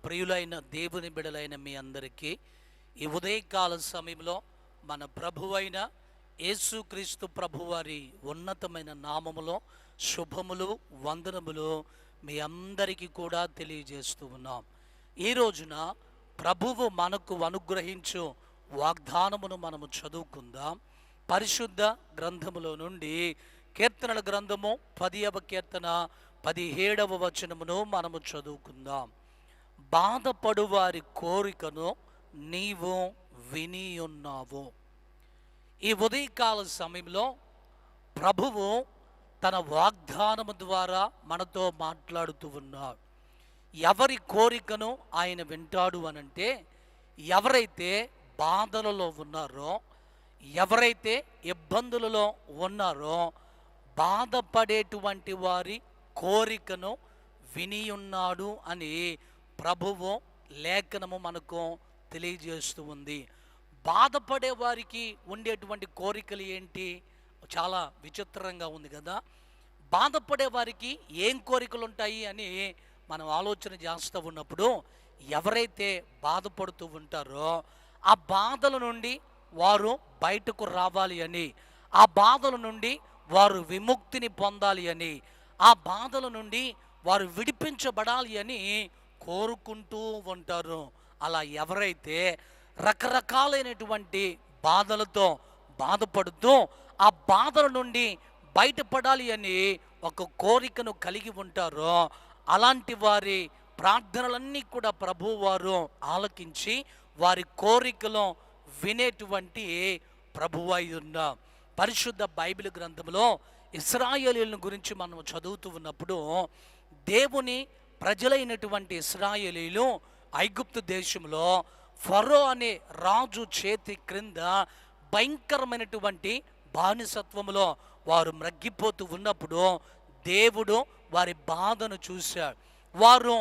ప్రియులైన దేవుని బిడలైన మీ అందరికీ ఈ ఉదయకాల సమయంలో మన ప్రభువైన యేసుక్రీస్తు ప్రభువారి ఉన్నతమైన నామములో శుభములు వందనములు మీ అందరికీ కూడా తెలియజేస్తూ ఉన్నాం. ఈ రోజున ప్రభువు మనకు అనుగ్రహించు వాగ్దానమును మనము చదువుకుందాం. పరిశుద్ధ గ్రంథములో నుండి కీర్తనల గ్రంథము 10వ కీర్తన 17వ వచనమును మనము చదువుకుందాం. బాధపడు వారి కోరికను నీవు వినియున్నావు. ఈ ఉదయకాల సమయంలో ప్రభువు తన వాగ్దానము ద్వారా మనతో మాట్లాడుతూ ఉన్నాడు. ఎవరి కోరికను ఆయన వింటాడు అనంటే, ఎవరైతే బాధలలో ఉన్నారో, ఎవరైతే ఇబ్బందులలో ఉన్నారో, బాధపడేటువంటి వారి కోరికను వినియున్నాడు అని ప్రభువు లేఖనము మనకు తెలియజేస్తూ ఉంది. బాధపడే వారికి ఉండేటువంటి కోరికలు ఏంటి? చాలా విచిత్రంగా ఉంది కదా. బాధపడే వారికి ఏం కోరికలు ఉంటాయి అని మనం ఆలోచన చేస్తూ ఉన్నప్పుడు, ఎవరైతే బాధపడుతూ ఉంటారో ఆ బాధల నుండి వారు బయటకు రావాలి అని, ఆ బాధల నుండి వారు విముక్తిని పొందాలి అని, ఆ బాధల నుండి వారు విడిపించబడాలి అని కోరుకుంటూ ఉంటారు. అలా ఎవరైతే రకరకాలైనటువంటి బాధలతో బాధపడుతూ ఆ బాధల నుండి బయటపడాలి అని ఒక కోరికను కలిగి ఉంటారో, అలాంటి వారి ప్రార్థనలన్నీ కూడా ప్రభువు వారు ఆలకించి వారి కోరికలు వినేటువంటి ప్రభువు అయి ఉన్నాం. పరిశుద్ధ బైబిల్ గ్రంథంలో ఇశ్రాయేలీయుల గురించి మనం చదువుతూ ఉన్నప్పుడు, దేవుని ప్రజలైనటువంటి ఇశ్రాయేలీయులు ఐగుప్తు దేశంలో ఫరో అనే రాజు చేతి క్రింద భయంకరమైనటువంటి బానిసత్వములో వారు మ్రగ్గిపోతూ ఉన్నప్పుడు దేవుడు వారి బాధను చూశాడు. వారు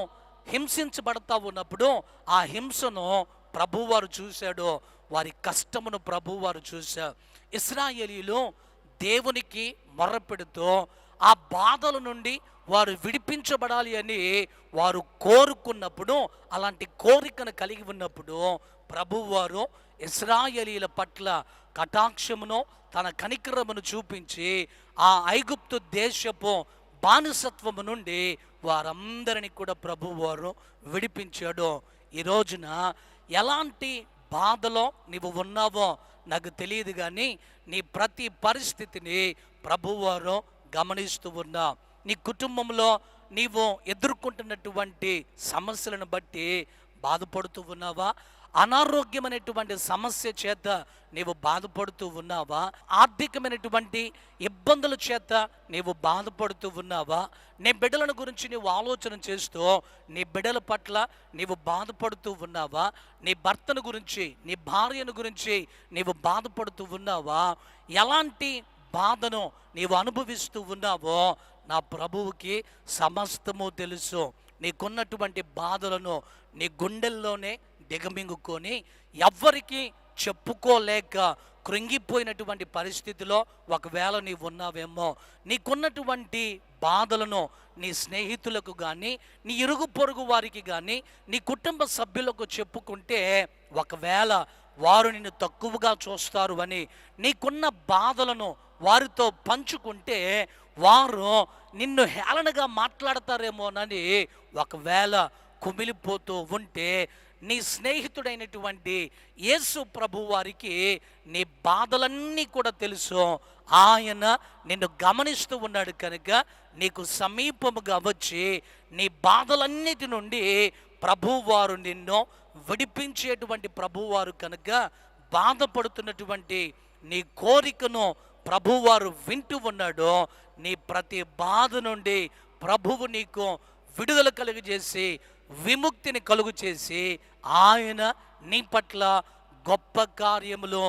హింసించబడతా ఉన్నప్పుడు ఆ హింసను ప్రభువారు చూశాడు, వారి కష్టమును ప్రభువారు చూశారు. ఇశ్రాయేలీయులు దేవునికి మొర్రపెడుతూ ఆ బాధల నుండి వారు విడిపించబడాలి అని వారు కోరుకున్నప్పుడు, అలాంటి కోరికను కలిగి ఉన్నప్పుడు ప్రభువారు ఇశ్రాయేలీయుల పట్ల కటాక్షమును తన కనికరమును చూపించి ఆ ఐగుప్తు దేశపు బానిసత్వము నుండి వారందరినీ కూడా ప్రభువారు విడిపించాడు. ఈ రోజున ఎలాంటి బాధలో నీవు ఉన్నావో నాకు తెలియదు, కానీ నీ ప్రతి పరిస్థితిని ప్రభువారు గమనిస్తూ ఉన్నా. నీ కుటుంబంలో నీవు ఎదుర్కొంటున్నటువంటి సమస్యలను బట్టి బాధపడుతూ ఉన్నావా? అనారోగ్యమైనటువంటి సమస్య చేత నీవు బాధపడుతూ ఉన్నావా? ఆర్థికమైనటువంటి ఇబ్బందుల చేత నీవు బాధపడుతూ ఉన్నావా? నీ బిడ్డలను గురించి నీవు ఆలోచన చేస్తూ నీ బిడ్డల పట్ల నీవు బాధపడుతూ ఉన్నావా? నీ భర్తను గురించి, నీ భార్యను గురించి నీవు బాధపడుతూ ఉన్నావా? ఎలాంటి బాధను నీవు అనుభవిస్తూ ఉన్నావో నా ప్రభువుకి సమస్తము తెలుసు. నీకున్నటువంటి బాధలను నీ గుండెల్లోనే దిగమింగుకొని ఎవ్వరికి చెప్పుకోలేక కృంగిపోయినటువంటి పరిస్థితిలో ఒకవేళ నీవు ఉన్నావేమో, నీకున్నటువంటి బాధలను నీ స్నేహితులకు కానీ, నీ ఇరుగు పొరుగు వారికి కానీ, నీ కుటుంబ సభ్యులకు చెప్పుకుంటే ఒకవేళ వారు నిన్ను తక్కువగా చూస్తారు అని, నీకున్న బాధలను వారితో పంచుకుంటే వారు నిన్ను హేళనగా మాట్లాడతారేమోనని ఒకవేళ కుమిలిపోతూ ఉంటే, నీ స్నేహితుడైనటువంటి యేసు ప్రభు వారికి నీ బాధలన్నీ కూడా తెలుసు. ఆయన నిన్ను గమనిస్తూ ఉన్నాడు కనుక నీకు సమీపముగా వచ్చి నీ బాధలన్నిటి నుండి ప్రభువారు నిన్ను విడిపించేటువంటి ప్రభువారు కనుక, బాధపడుతున్నటువంటి నీ కోరికను ప్రభువారు వింటూ ఉన్నాడు. నీ ప్రతి బాధ నుండి ప్రభువు నీకు విడుదల కలుగజేసి విముక్తిని కలుగు చేసి ఆయన నీ పట్ల గొప్ప కార్యములు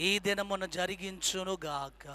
ఈ దినమున జరిగించునుగాక.